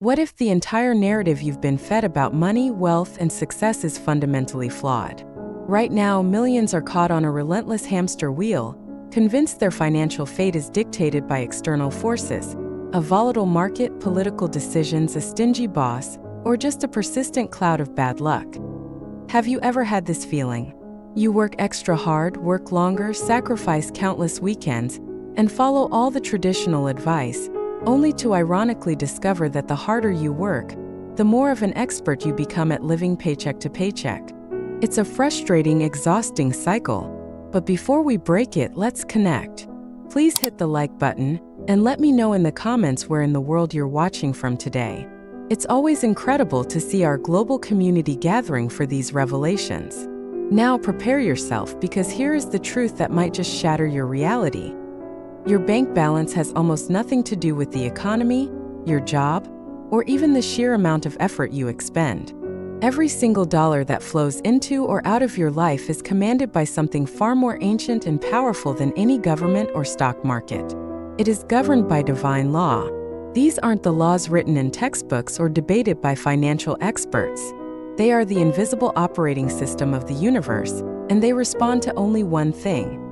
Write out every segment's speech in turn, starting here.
What if the entire narrative you've been fed about money, wealth, and success is fundamentally flawed? Right now, millions are caught on a relentless hamster wheel, convinced their financial fate is dictated by external forces, a volatile market, political decisions, a stingy boss, or just a persistent cloud of bad luck. Have you ever had this feeling? You work extra hard, work longer, sacrifice countless weekends, and follow all the traditional advice, only to ironically discover that the harder you work, the more of an expert you become at living paycheck to paycheck. It's a frustrating, exhausting cycle. But before we break it, let's connect. Please hit the like button and let me know in the comments where in the world you're watching from today. It's always incredible to see our global community gathering for these revelations. Now prepare yourself, because here is the truth that might just shatter your reality. Your bank balance has almost nothing to do with the economy, your job, or even the sheer amount of effort you expend. Every single dollar that flows into or out of your life is commanded by something far more ancient and powerful than any government or stock market. It is governed by divine law. These aren't the laws written in textbooks or debated by financial experts. They are the invisible operating system of the universe, and they respond to only one thing.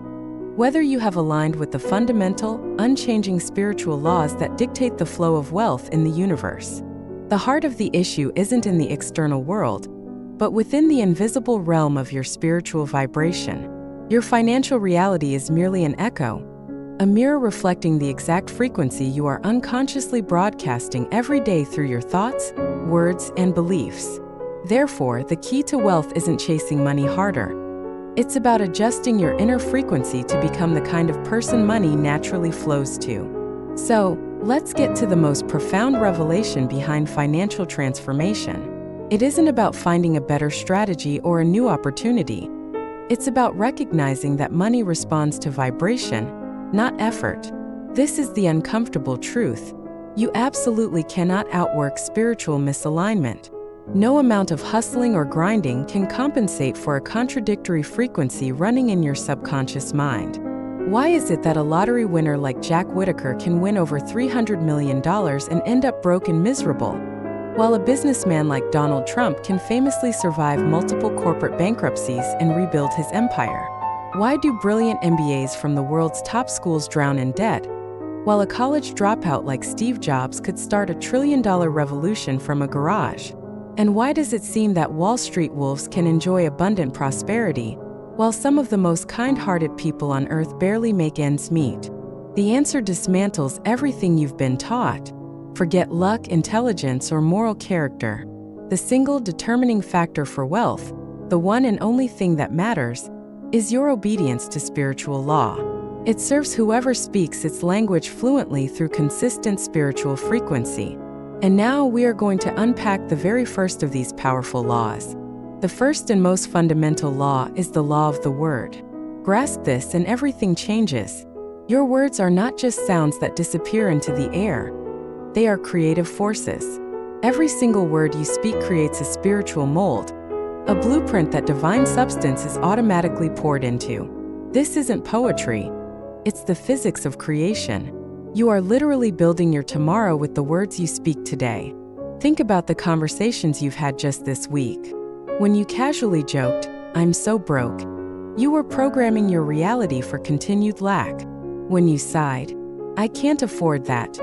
Whether you have aligned with the fundamental, unchanging spiritual laws that dictate the flow of wealth in the universe. The heart of the issue isn't in the external world, but within the invisible realm of your spiritual vibration. Your financial reality is merely an echo, a mirror reflecting the exact frequency you are unconsciously broadcasting every day through your thoughts, words, and beliefs. Therefore, the key to wealth isn't chasing money harder. It's about adjusting your inner frequency to become the kind of person money naturally flows to. So, let's get to the most profound revelation behind financial transformation. It isn't about finding a better strategy or a new opportunity. It's about recognizing that money responds to vibration, not effort. This is the uncomfortable truth. You absolutely cannot outwork spiritual misalignment. No amount of hustling or grinding can compensate for a contradictory frequency running in your subconscious mind. Why is it that a lottery winner like Jack Whittaker can win over $300 million and end up broke and miserable, while a businessman like Donald Trump can famously survive multiple corporate bankruptcies and rebuild his empire? Why do brilliant MBAs from the world's top schools drown in debt, while a college dropout like Steve Jobs could start a trillion-dollar revolution from a garage? And why does it seem that Wall Street wolves can enjoy abundant prosperity, while some of the most kind-hearted people on earth barely make ends meet? The answer dismantles everything you've been taught. Forget luck, intelligence, or moral character. The single determining factor for wealth, the one and only thing that matters, is your obedience to spiritual law. It serves whoever speaks its language fluently through consistent spiritual frequency. And now we are going to unpack the very first of these powerful laws. The first and most fundamental law is the law of the word. Grasp this and everything changes. Your words are not just sounds that disappear into the air. They are creative forces. Every single word you speak creates a spiritual mold, a blueprint that divine substance is automatically poured into. This isn't poetry. It's the physics of creation. You are literally building your tomorrow with the words you speak today. Think about the conversations you've had just this week. When you casually joked, "I'm so broke," you were programming your reality for continued lack. When you sighed, "I can't afford that,"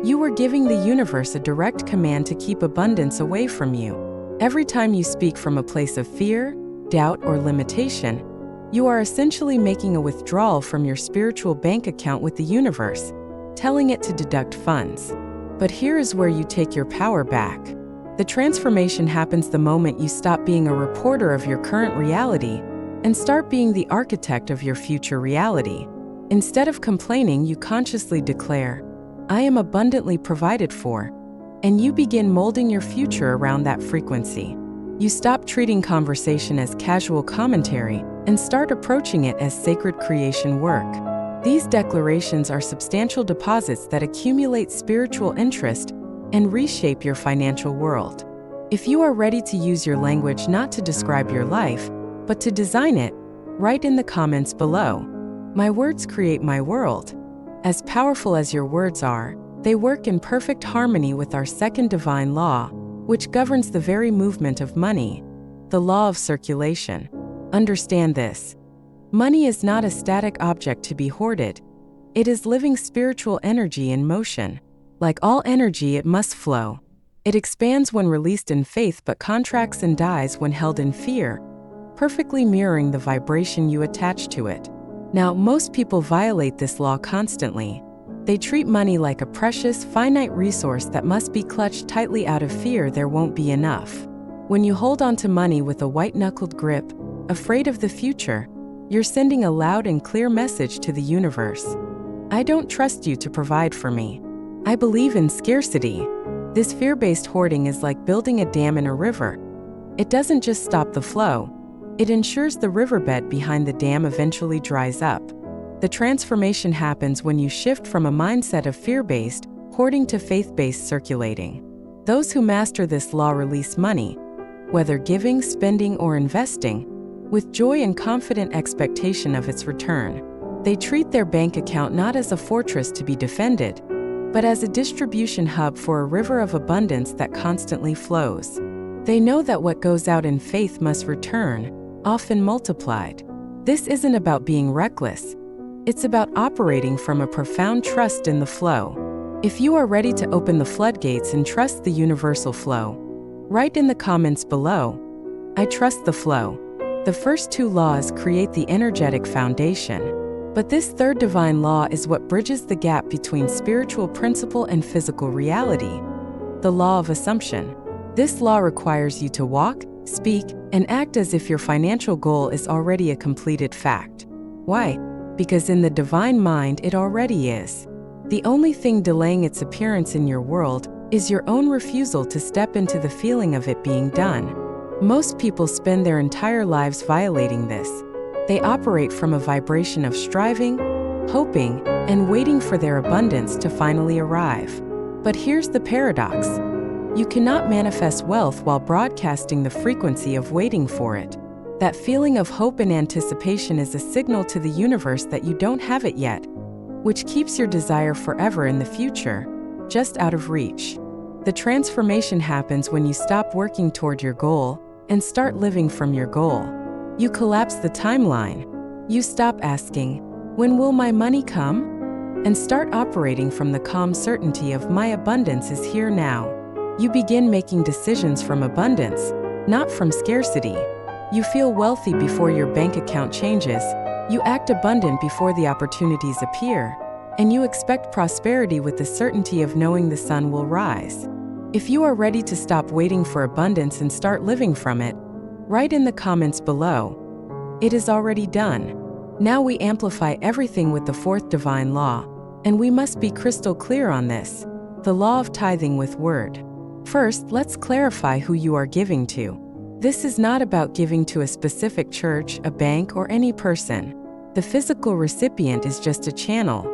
you were giving the universe a direct command to keep abundance away from you. Every time you speak from a place of fear, doubt, or limitation, you are essentially making a withdrawal from your spiritual bank account with the universe, telling it to deduct funds. But here is where you take your power back. The transformation happens the moment you stop being a reporter of your current reality and start being the architect of your future reality. Instead of complaining, you consciously declare, "I am abundantly provided for," and you begin molding your future around that frequency. You stop treating conversation as casual commentary and start approaching it as sacred creation work. These declarations are substantial deposits that accumulate spiritual interest and reshape your financial world. If you are ready to use your language not to describe your life, but to design it, write in the comments below, "My words create my world." As powerful as your words are, They work in perfect harmony with our second divine law, which governs the very movement of money, the law of circulation. Understand this. Money is not a static object to be hoarded. It is living spiritual energy in motion. Like all energy, it must flow. It expands when released in faith but contracts and dies when held in fear, perfectly mirroring the vibration you attach to it. Now, most people violate this law constantly. They treat money like a precious, finite resource that must be clutched tightly out of fear there won't be enough. When you hold on to money with a white-knuckled grip, afraid of the future, you're sending a loud and clear message to the universe. I don't trust you to provide for me. I believe in scarcity. This fear-based hoarding is like building a dam in a river. It doesn't just stop the flow. It ensures the riverbed behind the dam eventually dries up. The transformation happens when you shift from a mindset of fear-based hoarding to faith-based circulating. Those who master this law release money, whether giving, spending, or investing, with joy and confident expectation of its return. They treat their bank account not as a fortress to be defended, but as a distribution hub for a river of abundance that constantly flows. They know that what goes out in faith must return, often multiplied. This isn't about being reckless. It's about operating from a profound trust in the flow. If you are ready to open the floodgates and trust the universal flow, write in the comments below, "I trust the flow." The first two laws create the energetic foundation, but this third divine law is what bridges the gap between spiritual principle and physical reality, the law of assumption. This law requires you to walk, speak, and act as if your financial goal is already a completed fact. Why? Because in the divine mind it already is. The only thing delaying its appearance in your world is your own refusal to step into the feeling of it being done. Most people spend their entire lives violating this. They operate from a vibration of striving, hoping, and waiting for their abundance to finally arrive. But here's the paradox. You cannot manifest wealth while broadcasting the frequency of waiting for it. That feeling of hope and anticipation is a signal to the universe that you don't have it yet, which keeps your desire forever in the future, just out of reach. The transformation happens when you stop working toward your goal and start living from your goal. You collapse the timeline. You stop asking, "When will my money come?" and start operating from the calm certainty of "My abundance is here now." You begin making decisions from abundance, not from scarcity. You feel wealthy before your bank account changes. You act abundant before the opportunities appear. And you expect prosperity with the certainty of knowing the sun will rise. If you are ready to stop waiting for abundance and start living from it, write in the comments below, "It is already done." Now we amplify everything with the fourth divine law, and we must be crystal clear on this, the law of tithing with word. First, let's clarify who you are giving to. This is not about giving to a specific church, a bank, or any person. The physical recipient is just a channel.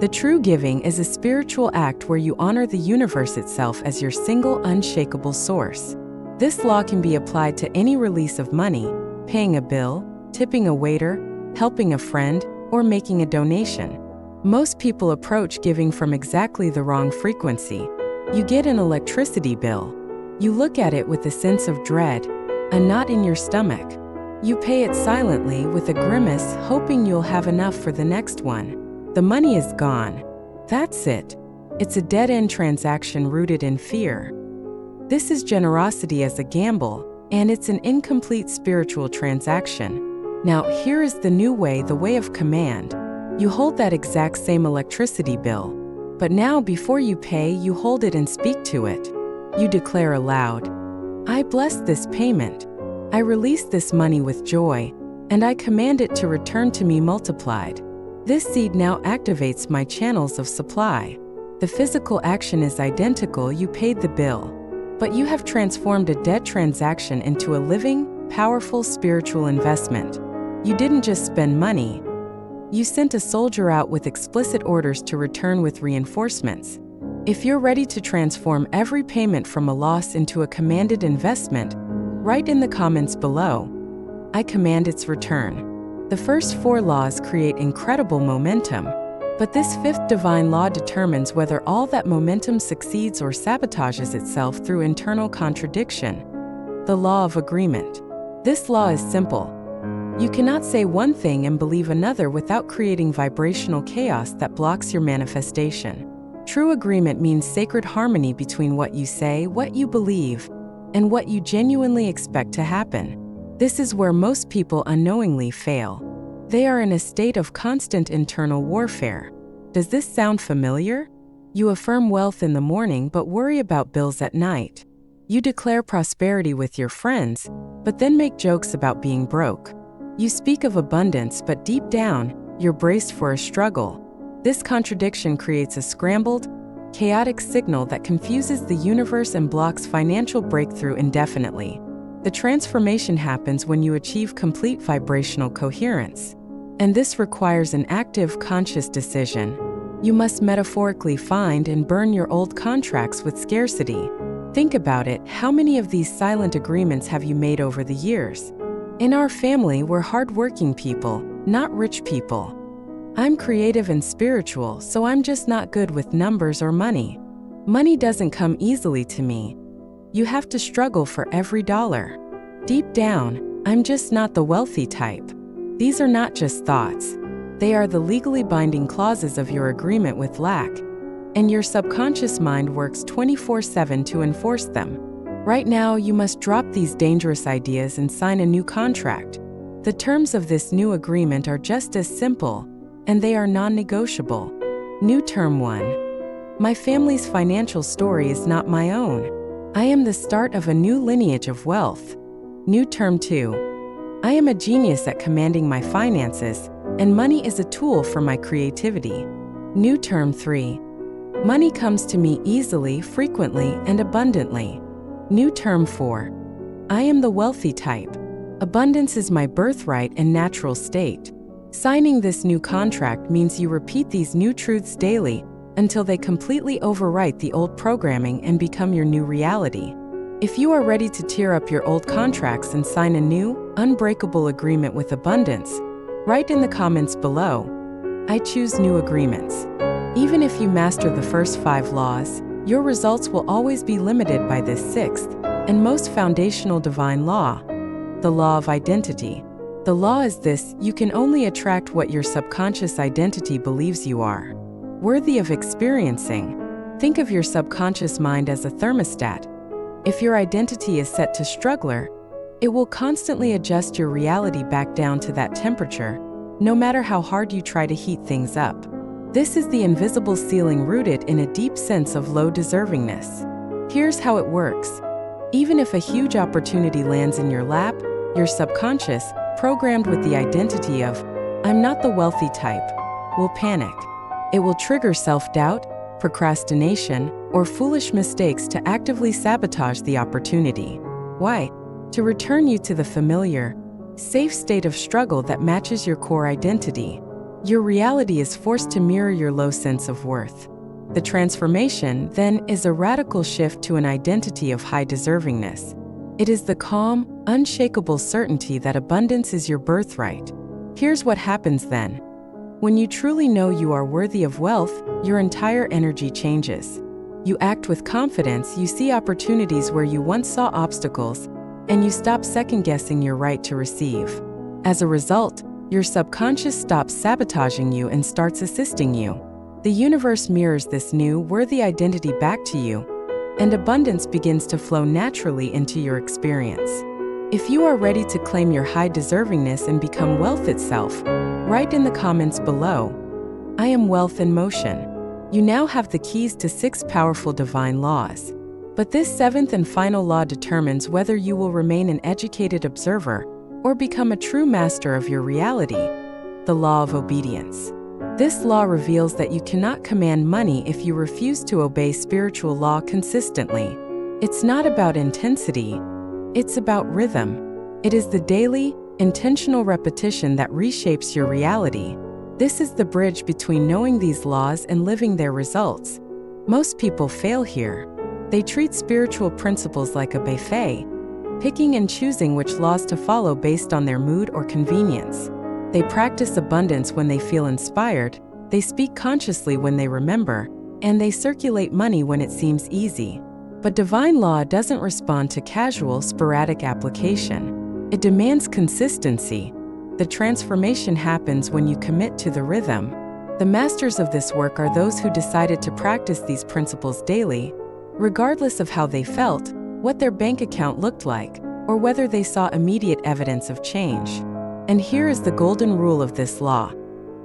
The true giving is a spiritual act where you honor the universe itself as your single, unshakable source. This law can be applied to any release of money, paying a bill, tipping a waiter, helping a friend, or making a donation. Most people approach giving from exactly the wrong frequency. You get an electricity bill. You look at it with a sense of dread, a knot in your stomach. You pay it silently with a grimace, hoping you'll have enough for the next one. The money is gone. That's it. It's a dead-end transaction rooted in fear. This is generosity as a gamble, and it's an incomplete spiritual transaction. Now, here is the new way, the way of command. You hold that exact same electricity bill, but now before you pay, you hold it and speak to it. You declare aloud, "I bless this payment. I release this money with joy, and I command it to return to me multiplied. This seed now activates my channels of supply." The physical action is identical, you paid the bill, but you have transformed a dead transaction into a living, powerful spiritual investment. You didn't just spend money. You sent a soldier out with explicit orders to return with reinforcements. If you're ready to transform every payment from a loss into a commanded investment, write in the comments below, "I command its return." The first four laws create incredible momentum. But this fifth divine law determines whether all that momentum succeeds or sabotages itself through internal contradiction. The law of agreement. This law is simple. You cannot say one thing and believe another without creating vibrational chaos that blocks your manifestation. True agreement means sacred harmony between what you say, what you believe, and what you genuinely expect to happen. This is where most people unknowingly fail. They are in a state of constant internal warfare. Does this sound familiar? You affirm wealth in the morning but worry about bills at night. You declare prosperity with your friends, but then make jokes about being broke. You speak of abundance, but deep down, you're braced for a struggle. This contradiction creates a scrambled, chaotic signal that confuses the universe and blocks financial breakthrough indefinitely. The transformation happens when you achieve complete vibrational coherence. And this requires an active, conscious decision. You must metaphorically find and burn your old contracts with scarcity. Think about it, how many of these silent agreements have you made over the years? In our family, we're hardworking people, not rich people. I'm creative and spiritual, so I'm just not good with numbers or money. Money doesn't come easily to me. You have to struggle for every dollar. Deep down, I'm just not the wealthy type. These are not just thoughts. They are the legally binding clauses of your agreement with lack. And your subconscious mind works 24/7 to enforce them. Right now, you must drop these dangerous ideas and sign a new contract. The terms of this new agreement are just as simple, and they are non-negotiable. New Term 1. My family's financial story is not my own. I am the start of a new lineage of wealth. New Term 2. I am a genius at commanding my finances, and money is a tool for my creativity. New Term 3. Money comes to me easily, frequently, and abundantly. New Term 4. I am the wealthy type. Abundance is my birthright and natural state. Signing this new contract means you repeat these new truths daily until they completely overwrite the old programming and become your new reality. If you are ready to tear up your old contracts and sign a new, unbreakable agreement with abundance, write in the comments below, I choose new agreements. Even if you master the first 5 laws, your results will always be limited by this 6th and most foundational divine law, the law of identity. The law is this: you can only attract what your subconscious identity believes you are worthy of experiencing. Think of your subconscious mind as a thermostat. If your identity is set to struggler, it will constantly adjust your reality back down to that temperature, no matter how hard you try to heat things up. This is the invisible ceiling rooted in a deep sense of low deservingness. Here's how it works. Even if a huge opportunity lands in your lap, your subconscious, programmed with the identity of, I'm not the wealthy type, will panic. It will trigger self-doubt, procrastination, or foolish mistakes to actively sabotage the opportunity. Why? To return you to the familiar, safe state of struggle that matches your core identity. Your reality is forced to mirror your low sense of worth. The transformation, then, is a radical shift to an identity of high deservingness. It is the calm, unshakable certainty that abundance is your birthright. Here's what happens then. When you truly know you are worthy of wealth, your entire energy changes. You act with confidence, you see opportunities where you once saw obstacles, and you stop second-guessing your right to receive. As a result, your subconscious stops sabotaging you and starts assisting you. The universe mirrors this new, worthy identity back to you, and abundance begins to flow naturally into your experience. If you are ready to claim your high deservingness and become wealth itself, write in the comments below, I am wealth in motion. You now have the keys to 6 powerful divine laws. But this 7th and final law determines whether you will remain an educated observer or become a true master of your reality, the law of obedience. This law reveals that you cannot command money if you refuse to obey spiritual law consistently. It's not about intensity, it's about rhythm. It is the daily, intentional repetition that reshapes your reality. This is the bridge between knowing these laws and living their results. Most people fail here. They treat spiritual principles like a buffet, picking and choosing which laws to follow based on their mood or convenience. They practice abundance when they feel inspired, They speak consciously when they remember, and they circulate money when it seems easy. But divine law doesn't respond to casual, sporadic application. It demands consistency. The transformation happens when you commit to the rhythm. The masters of this work are those who decided to practice these principles daily, regardless of how they felt, what their bank account looked like, or whether they saw immediate evidence of change. And here is the golden rule of this law.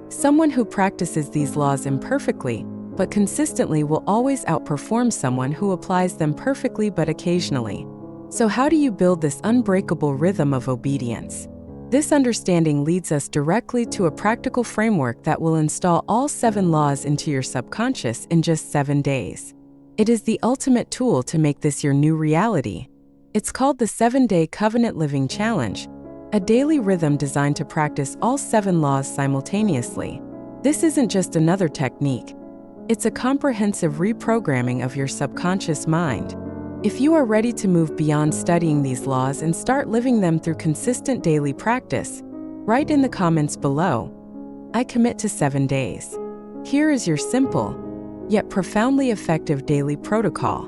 Someone who practices these laws imperfectly, but consistently will always outperform someone who applies them perfectly but occasionally. So how do you build this unbreakable rhythm of obedience? This understanding leads us directly to a practical framework that will install all 7 laws into your subconscious in just 7 days. It is the ultimate tool to make this your new reality. It's called the 7-Day Covenant Living Challenge, a daily rhythm designed to practice all 7 laws simultaneously. This isn't just another technique. It's a comprehensive reprogramming of your subconscious mind. If you are ready to move beyond studying these laws and start living them through consistent daily practice, write in the comments below, "I commit to 7 days." Here is your simple, yet profoundly effective daily protocol.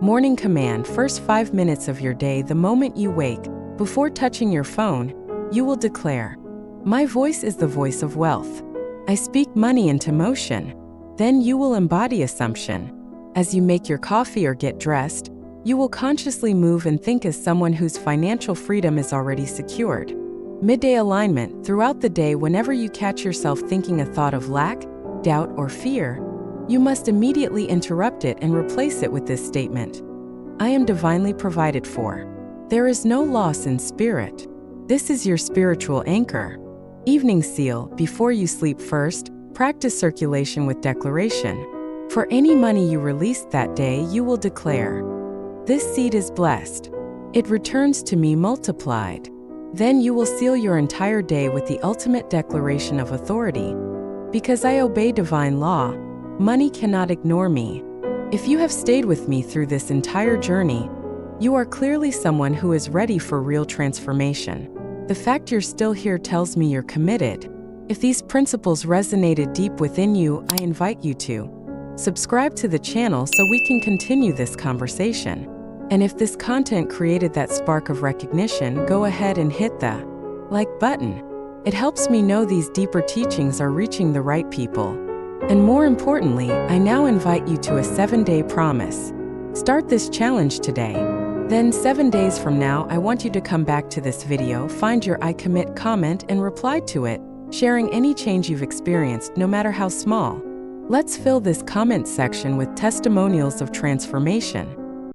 Morning command: first 5 minutes of your day, the moment you wake, before touching your phone, you will declare, "My voice is the voice of wealth. I speak money into motion." Then you will embody assumption. As you make your coffee or get dressed, you will consciously move and think as someone whose financial freedom is already secured. Midday alignment: throughout the day, whenever you catch yourself thinking a thought of lack, doubt, or fear, you must immediately interrupt it and replace it with this statement: "I am divinely provided for." There is no loss in spirit. This is your spiritual anchor. Evening seal: before you sleep, first, practice circulation with declaration. For any money you released that day, you will declare, "This seed is blessed. It returns to me multiplied." Then you will seal your entire day with the ultimate declaration of authority. Because I obey divine law, money cannot ignore me. If you have stayed with me through this entire journey, you are clearly someone who is ready for real transformation. The fact you're still here tells me you're committed. If these principles resonated deep within you, I invite you to subscribe to the channel so we can continue this conversation. And if this content created that spark of recognition, go ahead and hit the like button. It helps me know these deeper teachings are reaching the right people. And more importantly, I now invite you to a 7-day promise. Start this challenge today. Then 7 days from now, I want you to come back to this video, find your I commit comment and reply to it, sharing any change you've experienced, no matter how small. Let's fill this comment section with testimonials of transformation.